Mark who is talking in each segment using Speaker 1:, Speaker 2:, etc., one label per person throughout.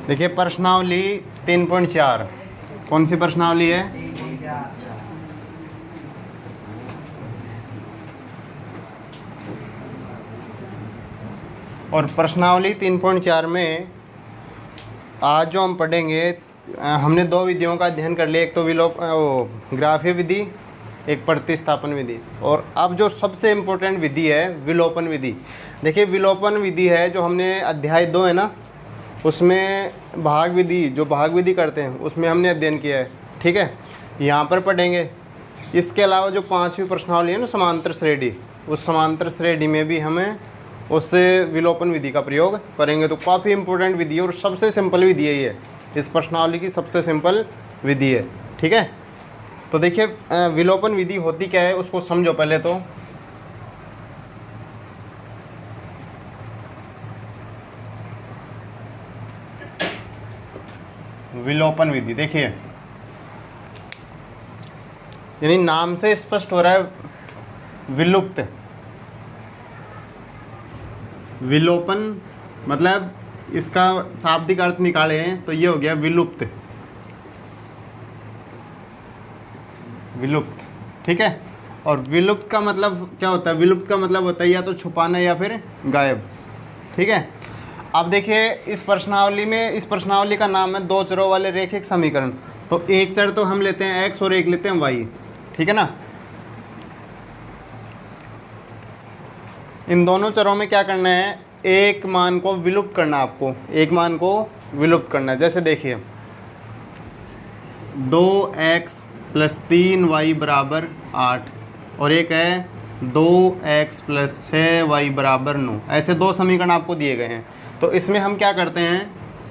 Speaker 1: देखिए प्रश्नावली 3.4 कौन सी प्रश्नावली है? और प्रश्नावली 3.4 में आज जो हम पढ़ेंगे, हमने दो विधियों का अध्ययन कर लिया, एक तो ग्राफीय विधि, एक प्रतिस्थापन विधि। और अब जो सबसे इम्पोर्टेंट विधि है विलोपन विधि। देखिए विलोपन विधि है जो हमने अध्याय 2 है ना, उसमें भाग विधि, जो भाग विधि करते हैं उसमें हमने अध्ययन किया है। ठीक है, यहाँ पर पढ़ेंगे। इसके अलावा जो 5वीं प्रश्नावली है ना समांतर श्रेणी, उस समांतर श्रेणी में भी हमें उस विलोपन विधि का प्रयोग करेंगे। तो काफ़ी इंपॉर्टेंट विधि है और सबसे सिंपल विधि है ये, इस प्रश्नावली की सबसे सिंपल विधि है। ठीक है, तो देखिए विलोपन विधि होती क्या है उसको समझो पहले। तो विलोपन विधि देखिए, यानी नाम से स्पष्ट हो रहा है विलुप्त। विलोपन मतलब इसका शाब्दिक अर्थ निकाले हैं तो ये हो गया विलुप्त। विलुप्त, ठीक है। और विलुप्त का मतलब क्या होता है? विलुप्त का मतलब होता है या तो छुपाना या फिर गायब। ठीक है, अब देखिए इस प्रश्नावली में, इस प्रश्नावली का नाम है दो चरों वाले रैखिक समीकरण। तो एक चर तो हम लेते हैं x और एक लेते हैं y, ठीक है ना। इन दोनों चरों में क्या करना है? एक मान को विलुप्त करना है आपको, एक मान को विलुप्त करना है। जैसे देखिए 2x + 3y = 8 और एक है 2x + 6y = 9। ऐसे दो समीकरण आपको दिए गए हैं। तो इसमें हम क्या करते हैं,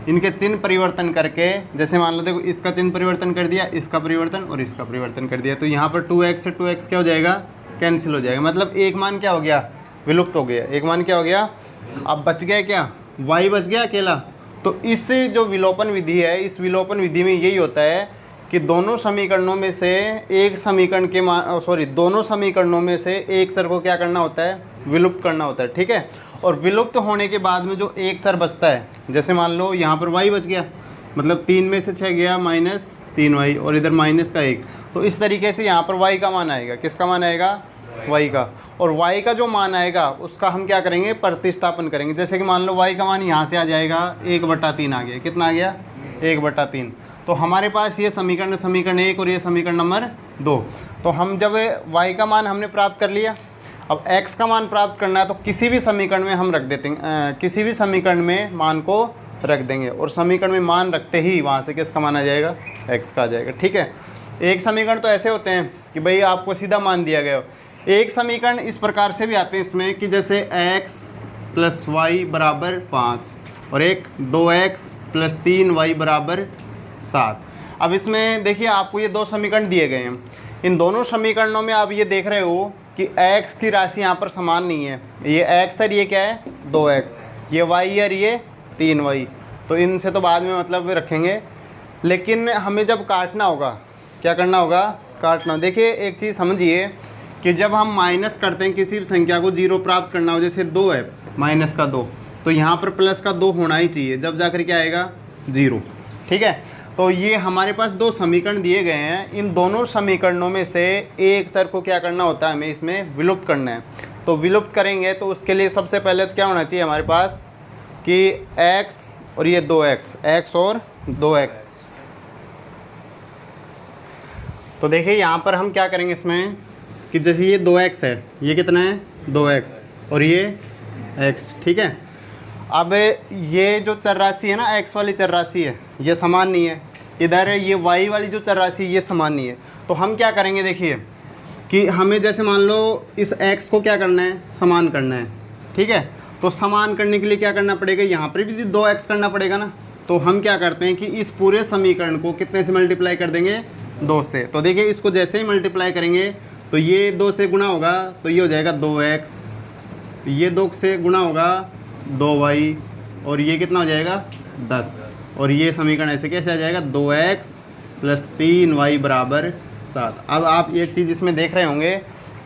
Speaker 1: इनके चिन्ह परिवर्तन करके, जैसे मान लो देखो इसका चिन्ह परिवर्तन कर दिया, इसका परिवर्तन और इसका परिवर्तन कर दिया, तो यहाँ पर 2x से 2x क्या हो जाएगा? कैंसिल हो जाएगा। मतलब एक मान क्या हो गया? विलुप्त हो गया। एक मान क्या हो गया? अब बच गया क्या? y बच गया अकेला। तो इससे जो विलोपन विधि है, इस विलोपन विधि में यही होता है कि दोनों समीकरणों में से एक समीकरण के दोनों समीकरणों में से एक चर को क्या करना होता है? विलुप्त करना होता है। ठीक है, और विलुप्त होने के बाद में जो एक चर बचता है, जैसे मान लो यहाँ पर y बच गया, मतलब 3 में से 6 गया -3y और इधर -1, तो इस तरीके से यहाँ पर y का मान आएगा। किसका मान आएगा? y का। और y का जो मान आएगा उसका हम क्या करेंगे? प्रतिस्थापन करेंगे। जैसे कि मान लो y का मान यहाँ से आ जाएगा 1/3 आ गया। कितना आ गया? 1/3। तो हमारे पास ये समीकरण, समीकरण 1 और ये समीकरण नंबर 2। तो हम जब y का मान हमने प्राप्त कर लिया, अब x का मान प्राप्त करना है तो किसी भी समीकरण में हम रख देते हैं, किसी भी समीकरण में मान को रख देंगे और समीकरण में मान रखते ही वहाँ से किसका मान आ जाएगा? x का आ जाएगा। ठीक है, एक समीकरण तो ऐसे होते हैं कि भाई आपको सीधा मान दिया गया हो। एक समीकरण इस प्रकार से भी आते हैं इसमें कि जैसे x + y = 5 और एक 2x + 3y = 7। अब इसमें देखिए आपको ये दो समीकरण दिए गए हैं। इन दोनों समीकरणों में आप ये देख रहे हो कि x की राशि यहाँ पर समान नहीं है। ये x और ये क्या है? 2x, ये y और ये 3y। तो इनसे तो बाद में मतलब रखेंगे, लेकिन हमें जब काटना होगा, क्या करना होगा? काटना। देखिए एक चीज़ समझिए कि जब हम माइनस करते हैं किसी भी संख्या को, 0 प्राप्त करना हो, जैसे 2 है -2, तो यहाँ पर +2 होना ही चाहिए, जब जाकर क्या आएगा? 0। ठीक है, तो ये हमारे पास दो समीकरण दिए गए हैं। इन दोनों समीकरणों में से एक चर को क्या करना होता है? हमें इसमें विलुप्त करना है। तो विलुप्त करेंगे तो उसके लिए सबसे पहले तो क्या होना चाहिए हमारे पास कि x और ये 2x, x और 2x। तो देखिए यहाँ पर हम क्या करेंगे इसमें कि जैसे ये 2x है, ये कितना है? 2x और ये x। ठीक है, अब ये जो चर राशि है ना, x वाली चर राशि है, ये समान नहीं है। इधर ये y वाली जो चर राशि ये समान नहीं है। तो हम क्या करेंगे? देखिए कि हमें जैसे मान लो इस x को क्या करना है? समान करना है। ठीक है, तो समान करने के लिए क्या करना पड़ेगा? यहाँ पर भी 2x करना पड़ेगा ना। तो हम क्या करते हैं कि इस पूरे समीकरण को कितने से मल्टीप्लाई कर देंगे? 2 से। तो देखिए इसको जैसे ही मल्टीप्लाई करेंगे तो ये 2 से गुणा होगा तो ये हो जाएगा 2x, ये 2 से गुणा होगा 2y और ये कितना हो जाएगा? 10। और ये समीकरण ऐसे कैसे आ जाएगा? 2x + 3y = 7। अब आप एक चीज़ इसमें देख रहे होंगे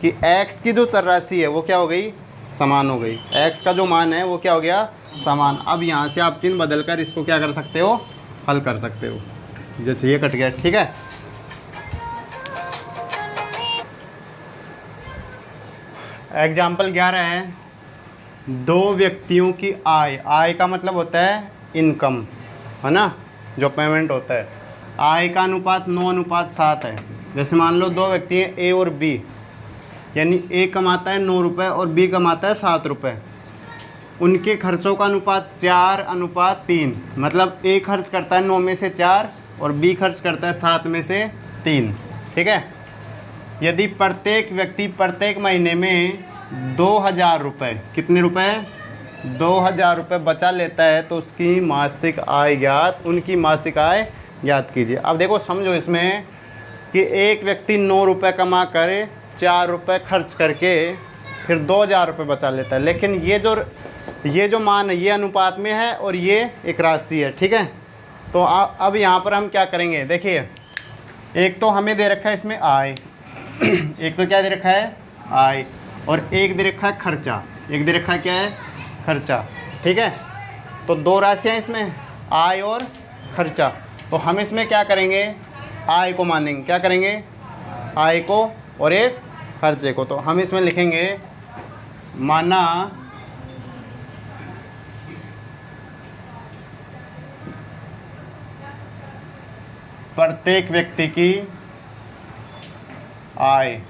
Speaker 1: कि x की जो चर राशि है वो क्या हो गई? समान हो गई। x का जो मान है वो क्या हो गया? समान। अब यहाँ से आप चिन्ह बदल कर इसको क्या कर सकते हो, हल कर सकते हो। जैसे ये कट गया, ठीक है। एग्जाम्पल 11 है, दो व्यक्तियों की आय, आय का मतलब होता है इनकम, है ना, जो पेमेंट होता है। आय का अनुपात 9:7 है। जैसे मान लो दो व्यक्ति हैं ए और बी, यानी ए कमाता है 9 रुपये और बी कमाता है 7 रुपये। उनके खर्चों का अनुपात 4:3, मतलब ए खर्च करता है 9 में से 4 और बी खर्च करता है 7 में से 3, ठीक है। यदि प्रत्येक व्यक्ति प्रत्येक महीने में 2000 रुपये, कितने रुपए, 2000 रुपये बचा लेता है तो उसकी मासिक आय ज्ञात, उनकी मासिक आय ज्ञात कीजिए। अब देखो समझो इसमें कि एक व्यक्ति 9 रुपये कमा कर 4 रुपये खर्च करके फिर 2000 रुपये बचा लेता है, लेकिन ये जो मान है ये अनुपात में है और ये एक राशि है, ठीक है। तो अब यहाँ पर हम क्या करेंगे, देखिए एक तो हमें दे रखा है इसमें आय, एक तो क्या दे रखा है आय, और एक दे रखा है खर्चा, एक दे रखा है क्या है खर्चा, ठीक है। तो दो राशियाँ इसमें, आय और खर्चा। तो हम इसमें क्या करेंगे, आय को मानेंगे, क्या करेंगे, आय को और एक खर्चे को। तो हम इसमें लिखेंगे माना प्रत्येक व्यक्ति की आय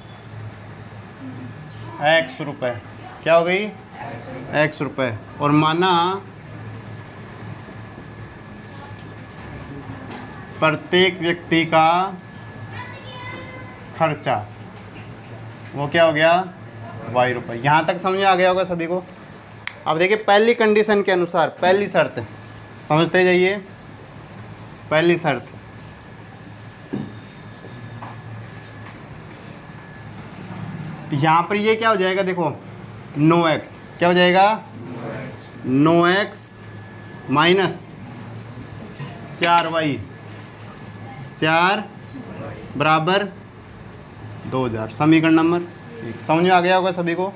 Speaker 1: x रुपये, क्या हो गई x रुपये, और माना प्रत्येक व्यक्ति का खर्चा, वो क्या हो गया y रुपये। यहाँ तक समझ में आ गया होगा सभी को। अब देखिए पहली कंडीशन के अनुसार, पहली शर्त समझते जाइए। पहली शर्त, यहाँ पर ये क्या हो जाएगा, देखो 9x, क्या हो जाएगा 9x माइनस 4y, 4 बराबर 2000, समीकरण नंबर 1। समझ में आ गया होगा सभी को।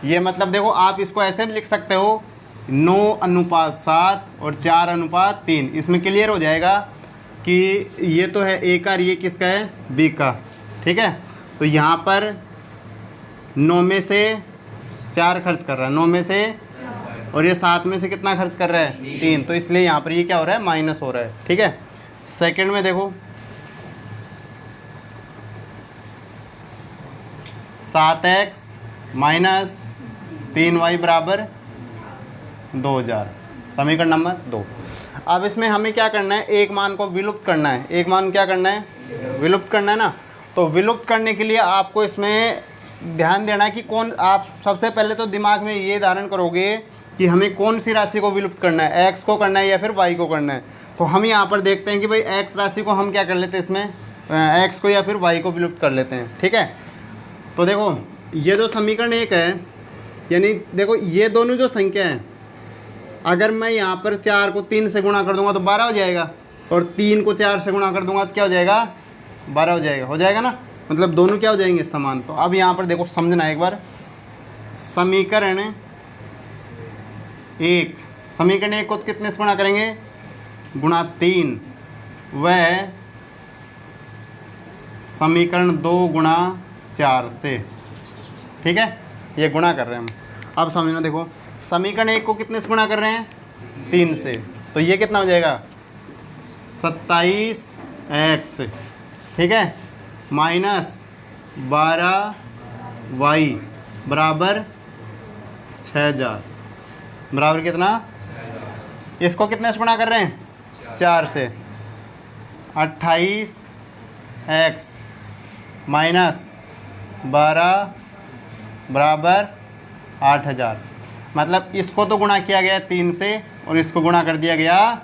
Speaker 1: ये मतलब देखो आप इसको ऐसे भी लिख सकते हो 9:7 और 4:3। इसमें क्लियर हो जाएगा कि ये तो है ए का और ये किसका है बी का, ठीक है। तो यहाँ पर 9 में से 4 खर्च कर रहा है, 9 में से, और ये 7 में से कितना खर्च कर रहा है 3, तो इसलिए यहाँ पर ये क्या हो रहा है माइनस हो रहा है, ठीक है। सेकंड में देखो 7x माइनस 3y बराबर 2000, समीकरण नंबर 2। अब इसमें हमें क्या करना है, एक मान को विलुप्त करना है, एक मान क्या करना है विलुप्त करना है ना। तो विलुप्त करने के लिए आपको इसमें ध्यान देना है कि कौन, आप सबसे पहले तो दिमाग में ये धारण करोगे कि हमें कौन सी राशि को विलुप्त करना है, x को करना है या फिर y को करना है। तो हम यहाँ पर देखते हैं कि भाई x राशि को हम क्या कर लेते हैं, इसमें x को या फिर y को विलुप्त कर लेते हैं, ठीक है। तो देखो ये जो समीकरण 1 है, यानी देखो ये दोनों जो संख्या है, अगर मैं यहाँ पर 4 को 3 से गुणा कर दूंगा तो 12 हो जाएगा, और 3 को 4 से गुणा कर दूंगा तो क्या हो जाएगा 12 हो जाएगा ना, मतलब दोनों क्या हो जाएंगे समान। तो अब यहाँ पर देखो समझना एक बार, समीकरण 1 को कितने से गुणा करेंगे, गुणा 3, वह समीकरण 2 गुणा 4 से, ठीक है। ये गुणा कर रहे हैं हम। अब समझना देखो, समीकरण 1 को कितने से गुणा कर रहे हैं 3 से, तो ये कितना हो जाएगा 27x, ठीक है, माइनस 12y बराबर 6000, बराबर कितना, इसको कितने से गुणा कर रहे हैं 4 से, 28x माइनस 12 बराबर 8000। मतलब इसको तो गुणा किया गया 3 से और इसको गुणा कर दिया गया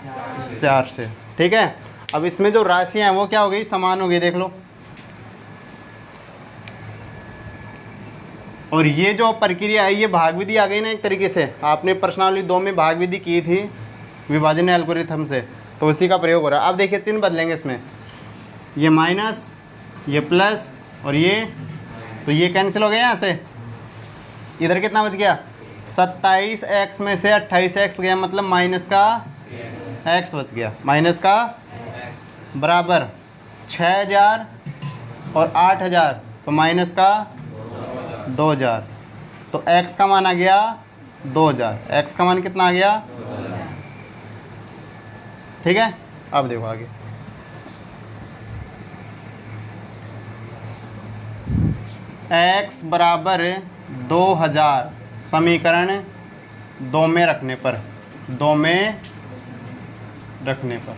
Speaker 1: 4 से, ठीक है। अब इसमें जो राशियां हैं वो क्या हो गई, समान हो गई, देख लो। और ये जो प्रक्रिया है ये भाग विधि आ गई ना एक तरीके से, आपने प्रश्नावली 2 में भाग विधि की थी विभाजन एल्गोरिथम से, तो उसी का प्रयोग हो रहा है। अब देखिए चिन्ह बदलेंगे इसमें, ये माइनस, ये प्लस और ये, तो ये कैंसिल हो गया यहाँ से, इधर कितना बच गया 27x में से 28x गया, मतलब माइनस का x बच गया, माइनस का बराबर 6000 और 8000, तो माइनस का 2000। तो x का मान आ गया 2000। x का मान कितना आ गया? ठीक है, अब देखो आगे। x बराबर 2000 समीकरण 2 में रखने पर, 2 में रखने पर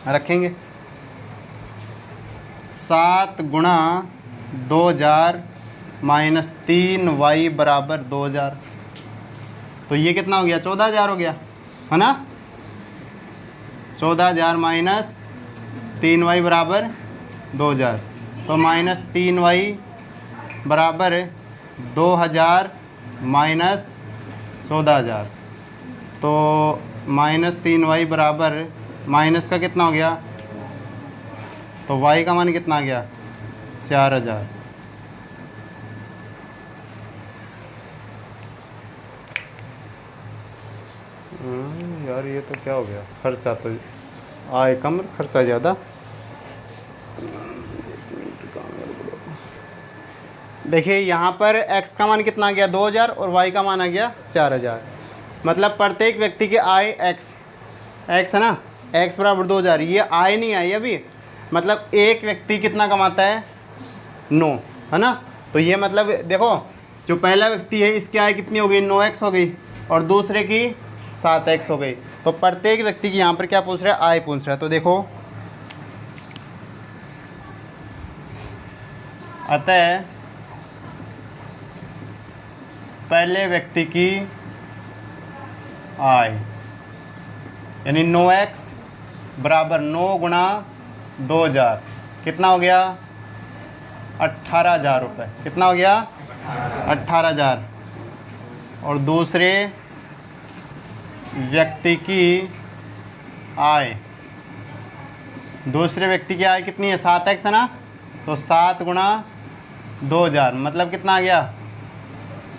Speaker 1: रखेंगे 7 गुणा 2000 माइनस 3y बराबर 2000। तो ये कितना हो गया? 14000 हो गया, है ना? 14000 माइनस 3y बराबर 2000, तो माइनस 3y बराबर 2000 माइनस 14000, तो माइनस 3y बराबर माइनस का कितना हो गया? तो y का मान कितना आ गया? 4000। यार ये तो क्या हो गया? खर्चा तो आय कम, खर्चा ज़्यादा। देखिए यहाँ पर x का मान कितना आ गया? 2000 और y का मान आ गया 4000। मतलब प्रत्येक व्यक्ति की आय x है ना, x बराबर 2000। ये आय नहीं आई अभी, मतलब एक व्यक्ति कितना कमाता है? 9, है ना? तो ये मतलब देखो, जो पहला व्यक्ति है इसकी आय कितनी हो गई? 9x हो गई, और दूसरे की 7x हो गई। तो प्रत्येक व्यक्ति की यहाँ पर क्या पूछ रहा है? आय पूछ रहा है। तो देखो, अतः पहले व्यक्ति की आय यानी 9x बराबर 9 गुणा 2000 कितना हो गया? 18,000 रुपये। कितना हो गया? 18,000। और दूसरे व्यक्ति की आय, दूसरे व्यक्ति की आय कितनी है? 7x है ना, तो 7 गुणा 2000 मतलब कितना आ गया?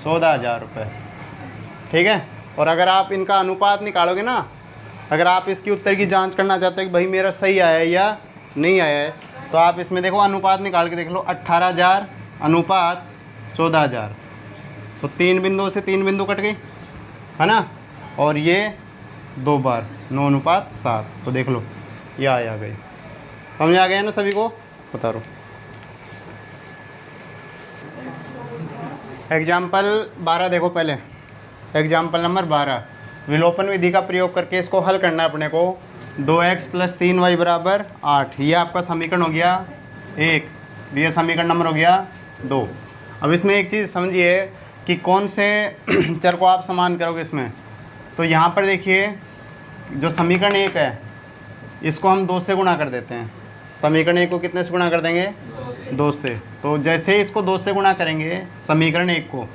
Speaker 1: 14,000 रुपये। ठीक है। और अगर आप इनका अनुपात निकालोगे ना, अगर आप इसकी उत्तर की जांच करना चाहते हो कि भाई मेरा सही आया है या नहीं आया है, तो आप इसमें देखो अनुपात निकाल के देख लो। 18,000 अनुपात 14,000, तो 3 बिंदुओं से 3 बिंदु कट गई, है ना? और ये 2 बार 9 अनुपात 7, तो देख लो ये आ गई। समझ आ गया ना सभी को? बता रहा हूँ। एग्जाम्पल 12 देखो पहले। एग्जाम्पल नंबर 12, विलोपन विधि का प्रयोग करके इसको हल करना है अपने को। 2x प्लस 3y बराबर 8, ये आपका समीकरण हो गया 1, ये समीकरण नंबर हो गया 2। अब इसमें एक चीज़ समझिए कि कौन से चर को आप समान करोगे इसमें। तो यहाँ पर देखिए, जो समीकरण 1 है इसको हम 2 से गुणा कर देते हैं। समीकरण 1 को कितने से गुणा कर देंगे? 2 से। तो जैसे इसको 2 से गुणा करेंगे समीकरण 1 को,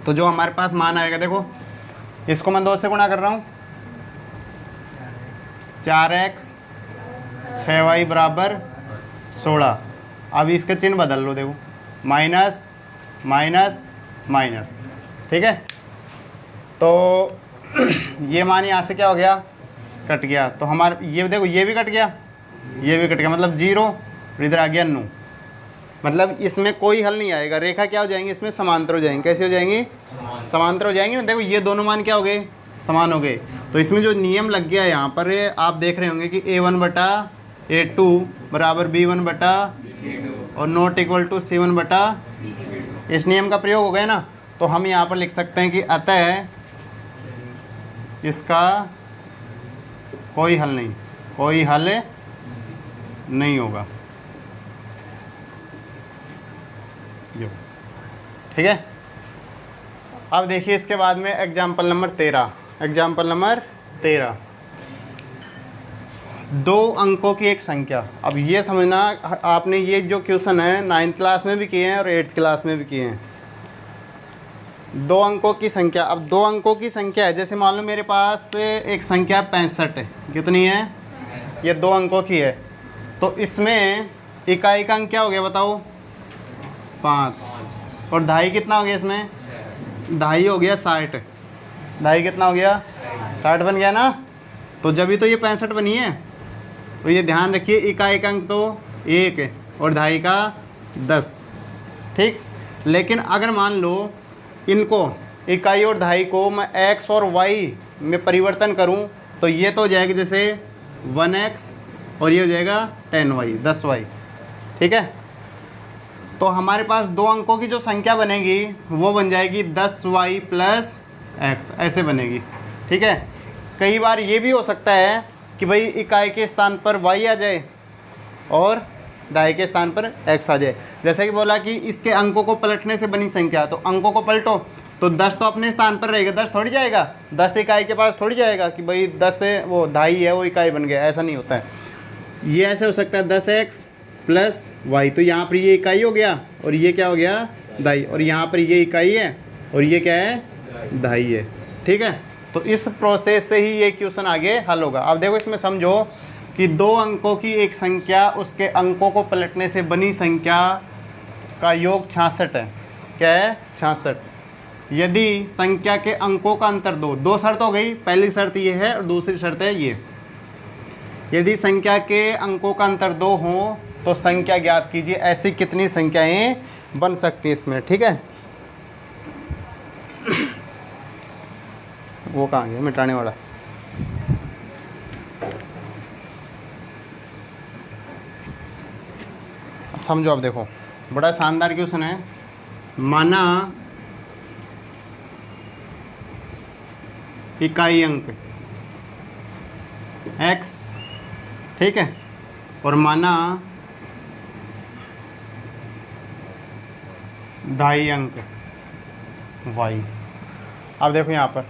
Speaker 1: तो जो हमारे पास मान आएगा, देखो इसको मैं 2 से गुणा कर रहा हूँ, 4x 6y बराबर 16। अब इसके चिन्ह बदल लो, देखो माइनस माइनस माइनस। ठीक है, तो ये मान यहाँ से क्या हो गया? कट गया। तो हमारे ये देखो, ये भी कट गया, ये भी कट गया, मतलब 0। इधर आ गया 9। मतलब इसमें कोई हल नहीं आएगा। रेखा क्या हो जाएंगी? इसमें समांतर हो जाएंगी। कैसे हो जाएंगी? समांतर हो जाएंगी ना। देखो ये दोनों मान क्या हो गए? समान हो गए। तो इसमें जो नियम लग गया यहाँ पर, आप देख रहे होंगे कि a1 बटा a2 बराबर b1 बटा और नॉट इक्वल टू c1 बटा, इस नियम का प्रयोग हो गया ना। तो हम यहाँ पर लिख सकते हैं कि अतः इसका कोई हल नहीं, कोई हल नहीं होगा। ठीक है। अब देखिए इसके बाद में एग्जाम्पल नंबर 13। एग्जाम्पल नंबर 13, 2 अंकों की एक संख्या। अब ये समझना, आपने ये जो क्वेश्चन है 9th क्लास में भी किए हैं और 8th क्लास में भी किए हैं। 2 अंकों की संख्या। अब 2 अंकों की संख्या है, जैसे मान लो मेरे पास एक संख्या 65 है। कितनी है? ये 2 अंकों की है। तो इसमें इकाई का अंक क्या हो गया बताओ? 5। और दहाई कितना हो गया इसमें? ढाई हो गया 60, ढाई कितना हो गया 60 बन गया ना। तो जब ही तो ये 65 बनी है। तो ये ध्यान रखिए इकाई का अंक तो 1 है और ढाई का 10, ठीक। लेकिन अगर मान लो इनको इकाई और ढाई को मैं x और y में परिवर्तन करूं तो ये तो हो जाएगा जैसे 1x और ये हो जाएगा 10y 10y, ठीक है। तो हमारे पास दो अंकों की जो संख्या बनेगी वो बन जाएगी 10y प्लस x, ऐसे बनेगी, ठीक है। कई बार ये भी हो सकता है कि भाई इकाई के स्थान पर y आ जाए और ढाई के स्थान पर x आ जाए। जैसे कि बोला कि इसके अंकों को पलटने से बनी संख्या, तो अंकों को पलटो तो 10 तो अपने स्थान पर रहेगा, 10 थोड़ी जाएगा, 10 इकाई के पास थोड़ी जाएगा कि भाई 10 से वो ढाई है वो इकाई बन गया, ऐसा नहीं होता है। ये ऐसे हो सकता है 10x प्लस y, तो यहाँ पर ये इकाई हो गया और ये क्या हो गया ढाई, और यहाँ पर ये इकाई है और ये क्या है ढाई है, ठीक है। तो इस प्रोसेस से ही ये क्वेश्चन आगे हल होगा। अब देखो इसमें समझो कि दो अंकों की एक संख्या उसके अंकों को पलटने से बनी संख्या का योग 66 है। क्या है 66। यदि संख्या के अंकों का अंतर दो शर्त हो गई, पहली शर्त ये है और दूसरी शर्त है ये, यदि संख्या के अंकों का अंतर 2 हो तो संख्या ज्ञात कीजिए। ऐसी कितनी संख्याएं बन सकती है इसमें, ठीक है। वो कहाँ गया मिटाने वाला। समझो अब देखो, बड़ा शानदार क्वेश्चन है। माना इकाई अंक x, ठीक है, और माना ढाई अंक y। अब देखो यहाँ पर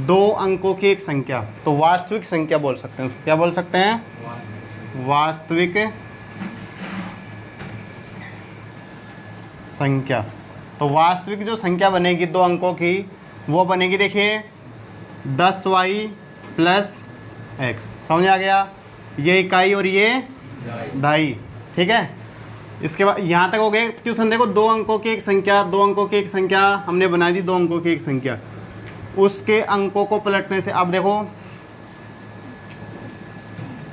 Speaker 1: दो अंकों की एक संख्या, तो वास्तविक संख्या बोल सकते हैं उसको, क्या बोल सकते हैं वास्तविक संख्या। तो वास्तविक जो संख्या बनेगी दो अंकों की वो बनेगी, देखिए 10y प्लस x, समझ आ गया, ये इकाई और ये ढाई, ठीक है। इसके बाद यहाँ तक हो गए क्वेश्चन। देखो दो अंकों की एक संख्या, दो अंकों की एक संख्या हमने बना दी, दो अंकों की एक संख्या, उसके अंकों को पलटने से, अब देखो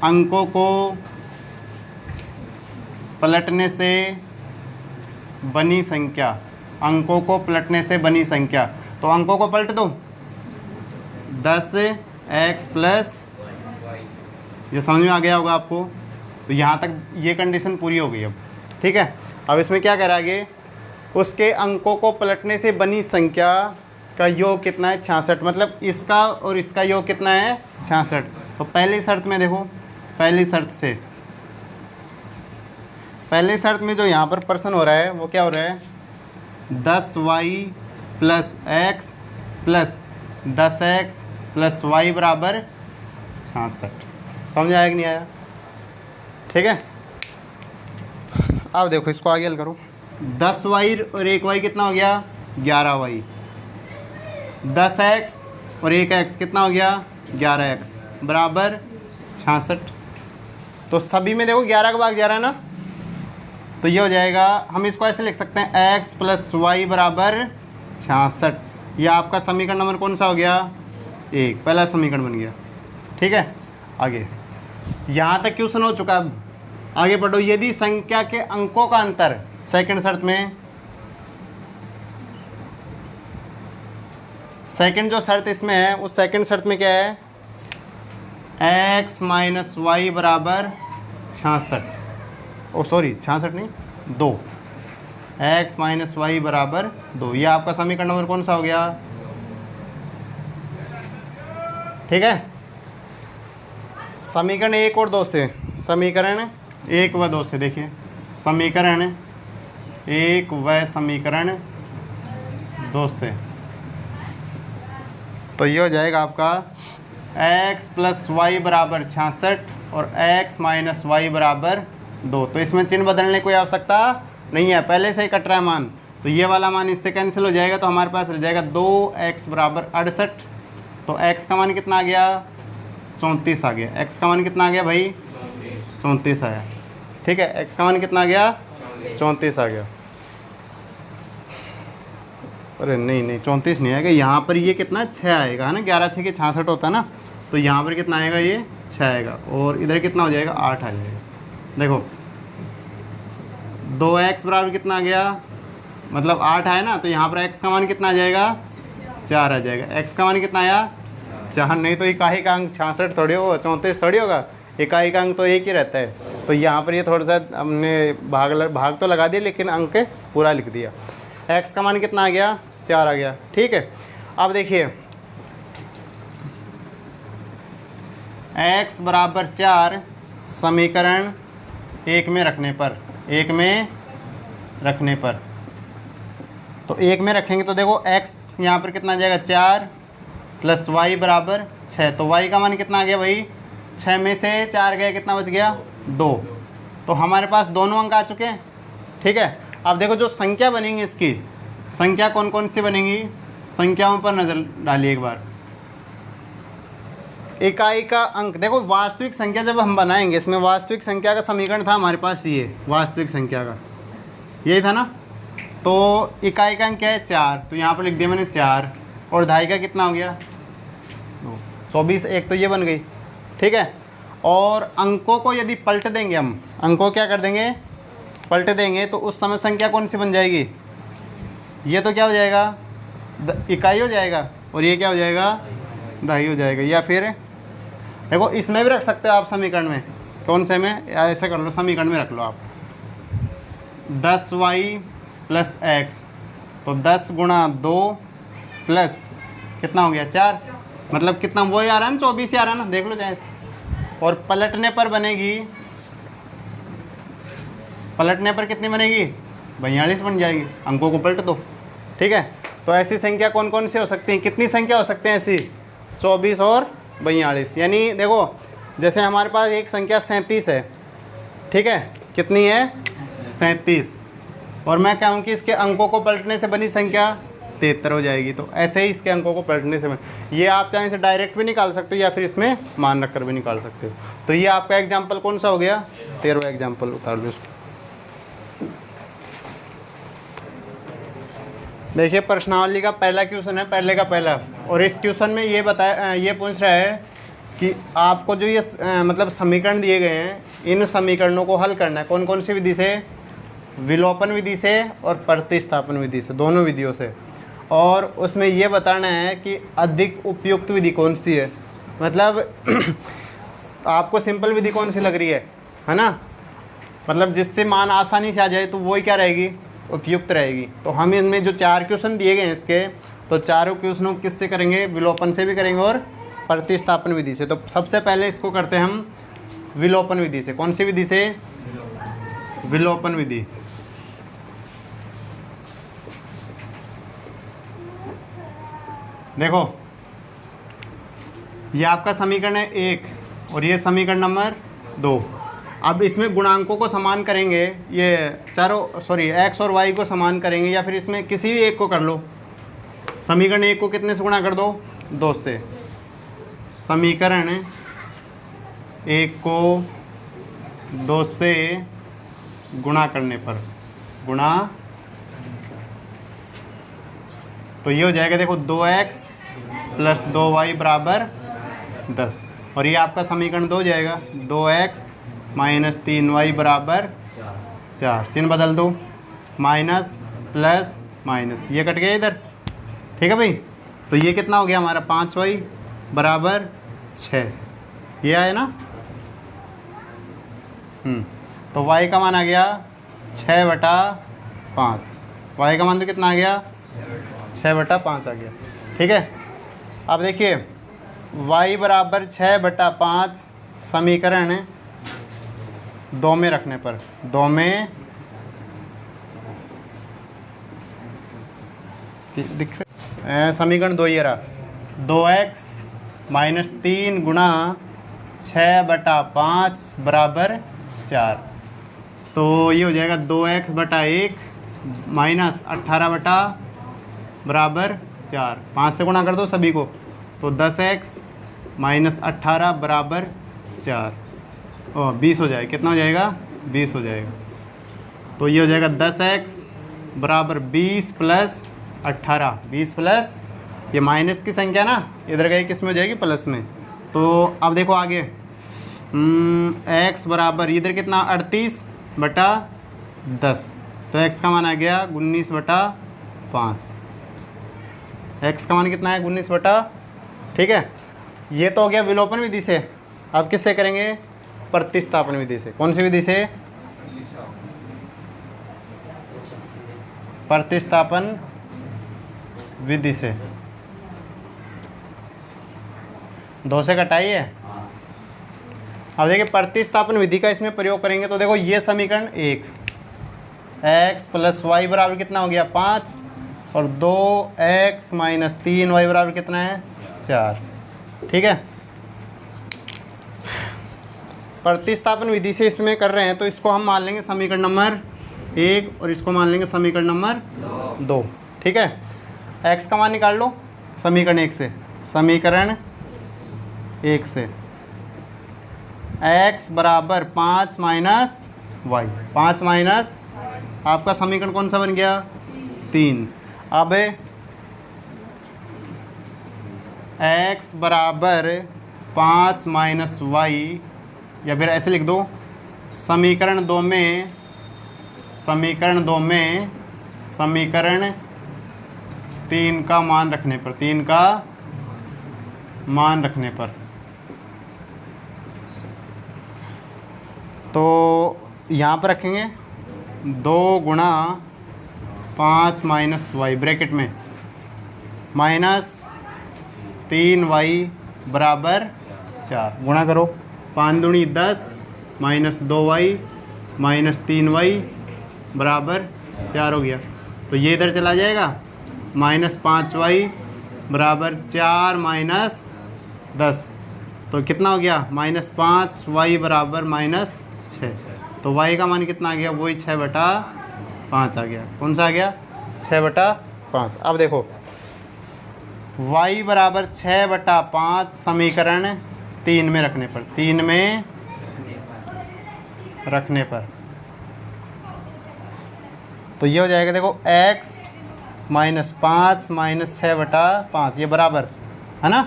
Speaker 1: अंकों को पलटने से बनी संख्या, अंकों को पलटने से बनी संख्या, तो अंकों को पलट दो 10x प्लस, ये समझ में आ गया होगा आपको। तो यहाँ तक ये कंडीशन पूरी हो गई अब, ठीक है। अब इसमें क्या करेंगे, उसके अंकों को पलटने से बनी संख्या का योग कितना है 66, मतलब इसका और इसका योग कितना है 66। तो पहली शर्त में देखो, पहली शर्त में जो यहाँ पर प्रश्न हो रहा है वो क्या हो रहा है 10y plus x plus 10x plus y बराबर 66। समझ आया कि नहीं आया, ठीक है। अब देखो इसको आगे हल करो, 10y और 1y कितना हो गया 11y, 10x और 1x कितना हो गया 11x बराबर 66। तो सभी में देखो 11 का भाग 11 है ना, तो ये हो जाएगा, हम इसको ऐसे लिख सकते हैं x प्लस वाई बराबर 66। यह आपका समीकरण नंबर कौन सा हो गया 1, पहला समीकरण बन गया, ठीक है। आगे यहाँ तक क्वेश्चन हो चुका। अब आगे पढ़ो, यदि संख्या के अंकों का अंतर, सेकंड शर्त में, सेकंड जो शर्त इसमें है उस सेकंड शर्त में क्या है x माइनस वाई बराबर 66, ओ सॉरी 66 नहीं 2, x माइनस वाई बराबर 2। यह आपका समीकरण नंबर कौन सा हो गया, ठीक है। समीकरण 1 और 2 से, समीकरण 1 व 2 से देखिए, समीकरण 1 व समीकरण 2 से, तो ये हो जाएगा आपका x प्लस वाई बराबर 66 और x माइनस वाई बराबर 2। तो इसमें चिन्ह बदलने कोई आवश्यकता नहीं है, पहले से ही कट रहा है मान, तो ये वाला मान इससे कैंसिल हो जाएगा, तो हमारे पास रह जाएगा 2x बराबर 68। तो x का मान कितना आ गया 34 आ गया, x का मान कितना आ गया भाई 34 आया, ठीक है। x का मान कितना आ गया 34 आ गया। अरे नहीं नहीं 34 नहीं आएगा, यहाँ पर ये कितना 6 आएगा है ना, 11 6 के 66 होता है ना, तो यहाँ पर कितना आएगा, ये 6 आएगा, और इधर कितना हो जाएगा, 8 आ जाएगा। देखो 2x बराबर कितना आ गया, मतलब 8 आया ना, तो यहाँ पर x का मान कितना आ जाएगा, 4 आ जाएगा। x का मान कितना आया, 4, नहीं तो इकाई का अंक 66 थोड़ी होगा, 34 थोड़ी होगा, इकाई का अंक तो एक ही रहता है। तो यहाँ पर ये थोड़ा सा हमने भाग तो लगा दिया, लेकिन अंक पूरा लिख दिया। x का मान कितना आ गया, 4 आ गया। ठीक है, अब देखिए x बराबर 4 समीकरण 1 में रखने पर, 1 में रखने पर, तो 1 में रखेंगे तो देखो x यहाँ पर कितना आ जाएगा, 4 प्लस y बराबर 6, तो y का मान कितना आ गया भाई, 6 में से 4 गया, कितना बच गया, 2। तो हमारे पास दोनों अंक आ चुके हैं। ठीक है, अब देखो जो संख्या बनेंगी, इसकी संख्या कौन कौन सी बनेंगी, संख्याओं पर नज़र डालिए एक बार। इकाई का अंक, देखो वास्तविक संख्या जब हम बनाएंगे, इसमें वास्तविक संख्या का समीकरण था हमारे पास, ये वास्तविक संख्या का यही था ना, तो इकाई का अंक क्या है, 4, तो यहाँ पर लिख दिया मैंने 4, और ढाई का कितना हो गया, 24, एक तो ये बन गई। ठीक है, और अंकों को यदि पलट देंगे हम, अंकों क्या कर देंगे, पलट देंगे, तो उस समय संख्या कौन सी बन जाएगी, ये तो क्या हो जाएगा, इकाई हो जाएगा, और ये क्या हो जाएगा, दहाई हो जाएगा। या फिर देखो इसमें भी रख सकते हो आप समीकरण में, कौन से में, ऐसा कर लो, समीकरण में रख लो आप 10y प्लस x, तो 10 गुणा 2 प्लस कितना हो गया, 4, मतलब कितना वही आ रहा है ना, 24 ही आ रहा है ना, देख लो चाहे। और पलटने पर बनेगी, पलटने पर कितनी बनेगी, 42 बन जाएगी, अंकों को पलट दो। ठीक है, तो ऐसी संख्या कौन कौन सी हो सकती हैं, कितनी संख्या हो सकते हैं ऐसी, 24 और 42। यानी देखो जैसे हमारे पास एक संख्या 37 है, ठीक है, कितनी है, 37, और मैं कहूँ कि इसके अंकों को पलटने से बनी संख्या 73 हो जाएगी। तो ऐसे ही इसके अंकों को पलटने से ये आप चाहें इसे डायरेक्ट भी निकाल सकते हो, या फिर इसमें मान रख कर भी निकाल सकते हो। तो ये आपका एग्जाम्पल कौन सा हो गया, 13वां एग्जाम्पल, उतार लो इसको। देखिए प्रश्नावली का पहला क्वेश्चन है, पहले का पहला, और इस क्वेश्चन में ये बताया, ये पूछ रहा है कि आपको जो ये मतलब समीकरण दिए गए हैं, इन समीकरणों को हल करना है, कौन कौन सी विधि से, विलोपन विधि से और प्रतिस्थापन विधि से, दोनों विधियों से। और उसमें ये बताना है कि अधिक उपयुक्त विधि कौन सी है, मतलब आपको सिंपल विधि कौन सी लग रही है ना, मतलब जिससे मान आसानी से आ जाए, तो वही क्या रहेगी, उपयुक्त रहेगी। तो हम इनमें जो 4 क्वेश्चन दिए गए हैं इसके, तो चारों क्वेश्चनों किससे करेंगे, विलोपन से भी करेंगे और प्रतिस्थापन विधि से। तो सबसे पहले इसको करते हैं हम विलोपन विधि से। कौन सी विधि से, विलोपन विधि। देखो ये आपका समीकरण है 1 और ये समीकरण नंबर 2। अब इसमें गुणांकों को समान करेंगे, ये चारों x और y को समान करेंगे, या फिर इसमें किसी भी एक को कर लो। समीकरण 1 को कितने से गुणा कर दो, 2 से। समीकरण 1 को 2 से गुणा करने पर, गुणा, तो ये हो जाएगा, देखो 2x प्लस 2y बराबर 10, और ये आपका समीकरण 2 हो जाएगा, 2x माइनस 3y बराबर 4। चिन्ह बदल दो, माइनस प्लस माइनस, ये कट गया इधर, ठीक है भाई। तो ये कितना हो गया हमारा, 5y बराबर 6, ये आया ना। तो y का मान आ गया 6/5, y का मान तो कितना आ गया, 6/5 आ गया, ठीक है। अब देखिए y बराबर 6/5 समीकरण 2 में रखने पर, 2 में दिख रहा, समीकरण 2 ये रहा, 2x माइनस 3 गुणा 6/5 बराबर 4। तो ये हो जाएगा 2x/1 माइनस 18 बराबर 4। 5 से गुणा कर दो सभी को, तो 10x माइनस 18 बराबर 4, 20 हो जाएगा। कितना हो जाएगा, 20 हो जाएगा। तो ये हो जाएगा 10x बराबर 20 प्लस 18, 20 प्लस ये माइनस की संख्या ना इधर गई किस में हो जाएगी, प्लस में। तो अब देखो आगे x बराबर इधर कितना 38/10, तो x का मान आ गया 19/5। x का मान कितना है 19 ठीक है। ये तो हो गया विलोपन विधि से। अब किससे करेंगे, प्रतिस्थापन विधि से। कौन सी विधि से, प्रतिस्थापन विधि से। 2 से घटाई है। अब देखिए प्रतिस्थापन विधि का इसमें प्रयोग करेंगे तो देखो ये समीकरण 1 x प्लस वाई बराबर कितना हो गया 5 और 2x माइनस 3y बराबर कितना है 4। ठीक है, प्रतिस्थापन विधि से इसमें कर रहे हैं तो इसको हम मान लेंगे समीकरण नंबर 1 और इसको मान लेंगे समीकरण नंबर 2। ठीक है, x का मान निकाल लो समीकरण 1 से। समीकरण 1 से x बराबर 5 माइनस वाई, 5 माइनस आपका समीकरण कौन सा बन गया 3। अब x बराबर 5 माइनस वाई, या फिर ऐसे लिख दो समीकरण 2 में, समीकरण 3 का मान रखने पर, 3 का मान रखने पर, तो यहाँ पर रखेंगे 2 गुणा 5 माइनस वाई ब्रैकेट में माइनस 3y बराबर 4, गुणा करो 5 दूनी 10 माइनस 2y माइनस 3y बराबर 4 हो गया। तो ये इधर चला जाएगा, माइनस 5y बराबर 4 माइनस 10, तो कितना हो गया माइनस 5y बराबर माइनस 6। तो y का मान कितना आ गया, वही 6/5 आ गया। कौन सा आ गया 6/5। अब देखो y बराबर 6/5 समीकरण 3 में रखने पर, 3 में रखने पर तो ये हो जाएगा देखो x माइनस 5 माइनस 6/5, ये बराबर है ना।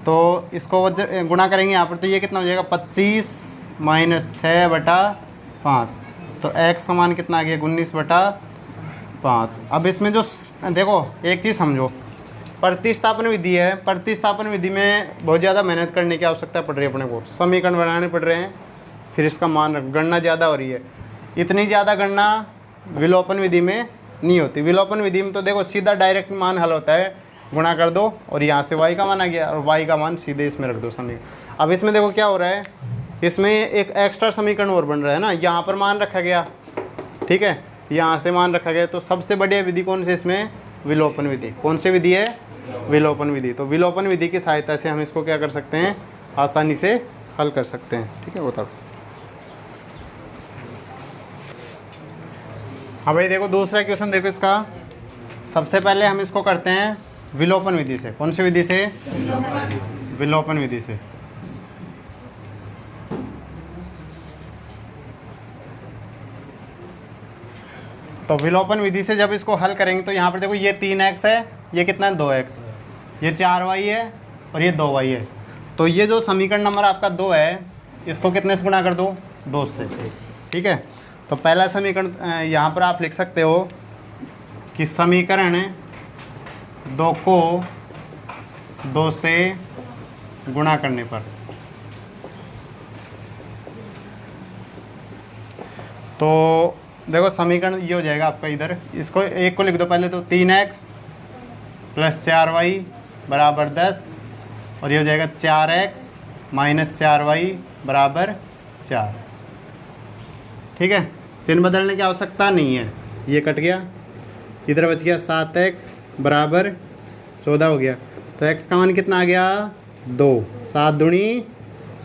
Speaker 1: तो इसको गुणा करेंगे यहाँ पर तो ये कितना हो जाएगा 25 माइनस 6/5, तो x का मान कितना आ गया 19/5। अब इसमें जो देखो एक चीज़ समझो, प्रतिस्थापन विधि है, प्रतिस्थापन विधि में बहुत ज़्यादा मेहनत करने की आवश्यकता पड़ रही है अपने को। समीकरण बनाने पड़ रहे हैं, फिर इसका मान गणना ज़्यादा हो रही है। इतनी ज़्यादा गणना विलोपन विधि में नहीं होती। विलोपन विधि में तो देखो सीधा डायरेक्ट मान हल होता है, गुणा कर दो और यहाँ से y का मान आ गया और y का मान सीधे इसमें रख दो समीकरण। अब इसमें देखो क्या हो रहा है, इसमें एक एक्स्ट्रा समीकरण और बन रहा है ना, यहाँ पर मान रखा गया, ठीक है, यहाँ से मान रखा गया। तो सबसे बढ़िया विधि कौन सी इसमें, विलोपन विधि। कौन सी विधि है, विलोपन विधि। तो विलोपन विधि की सहायता से हम इसको क्या कर सकते हैं, आसानी से हल कर सकते हैं। ठीक है, बताओ। हाँ भाई देखो दूसरा क्वेश्चन देखो इसका। सबसे पहले हम इसको करते हैं विलोपन विधि से। कौन सी विधि से, विलोपन विधि से। तो विलोपन विधि से जब इसको हल करेंगे तो यहाँ पर देखो ये 3x है, ये कितना है 2x, ये 4y है और ये 2y है। तो ये जो समीकरण नंबर आपका 2 है, इसको कितने से गुणा कर दो, 2 से। ठीक है, तो पहला समीकरण यहाँ पर आप लिख सकते हो कि समीकरण 2 को 2 से गुणा करने पर, तो देखो समीकरण ये हो जाएगा आपका, इधर इसको एक को लिख दो पहले, तो 3x प्लस 4y बराबर 10 और ये हो जाएगा 4x माइनस 4y बराबर 4। ठीक है, चिन्ह बदलने की आवश्यकता नहीं है, ये कट गया, इधर बच गया 7x बराबर 14 हो गया। तो x का मान कितना आ गया 2, 7 दूनी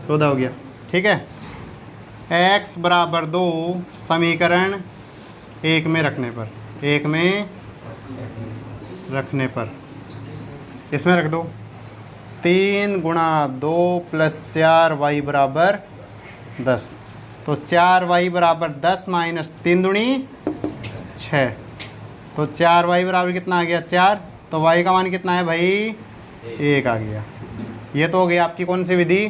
Speaker 1: 14 हो गया। ठीक है, x बराबर 2 समीकरण 1 में रखने पर, 1 में रखने पर इसमें रख दो 3 गुणा 2 प्लस 4y बराबर 10। तो 4y बराबर 10 माइनस 3 दूनी 6, तो 4y बराबर कितना आ गया 4, तो y का मान कितना है भाई 1 आ गया। ये तो हो गई आपकी कौन सी विधि,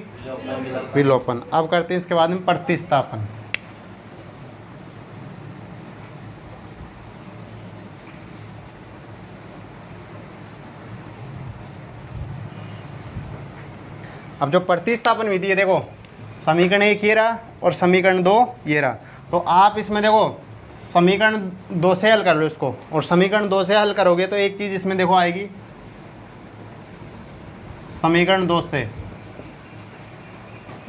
Speaker 1: विलोपन। अब करते हैं इसके बाद में प्रतिस्थापन। अब जो प्रतिस्थापन विधि है, देखो समीकरण 1 ये रहा और समीकरण 2 ये रहा, तो आप इसमें देखो समीकरण 2 से हल कर लो इसको, और समीकरण 2 से हल करोगे तो एक चीज़ इसमें देखो आएगी, समीकरण 2 से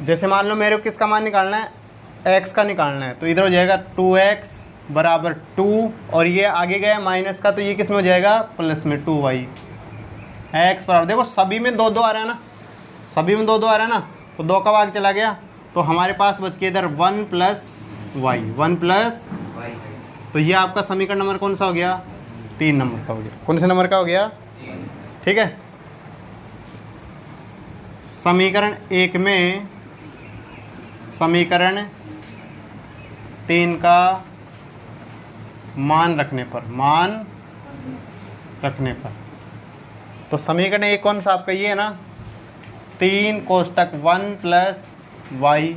Speaker 1: जैसे मान लो मेरे को किसका मान निकालना है, x का निकालना है, तो इधर हो जाएगा 2x बराबर 2, और ये आगे गया माइनस का, तो ये किस में हो जाएगा प्लस में 2y। x बराबर देखो सभी में 2 2 आ रहा है ना, सभी में 2 2 आ रहा है ना, तो 2 का भाग चला गया, तो हमारे पास बच के इधर 1 प्लस वाई, 1 प्लस, तो ये आपका समीकरण नंबर कौन सा हो गया 3 नंबर का हो गया। कौन से नंबर का हो गया, ठीक है। समीकरण 1 में समीकरण 3 का मान रखने पर, तो समीकरण 1 कौन सा आपका ये है ना, 3 कोष्टक 1 प्लस वाई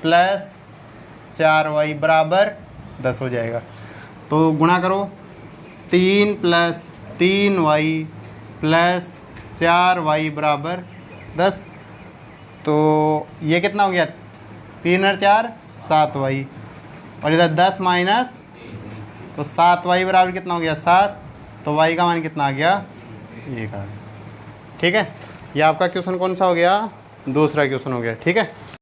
Speaker 1: प्लस 4y बराबर 10 हो जाएगा। तो गुणा करो 3 प्लस 3y प्लस 4y बराबर 10, तो ये कितना हो गया 3 और 4 7y, और इधर 10 माइनस, तो 7y बराबर कितना हो गया 7, तो y का मान कितना आ गया 1 आ गया। ठीक है, ये आपका क्वेश्चन कौन सा हो गया, दूसरा क्वेश्चन हो गया। ठीक है।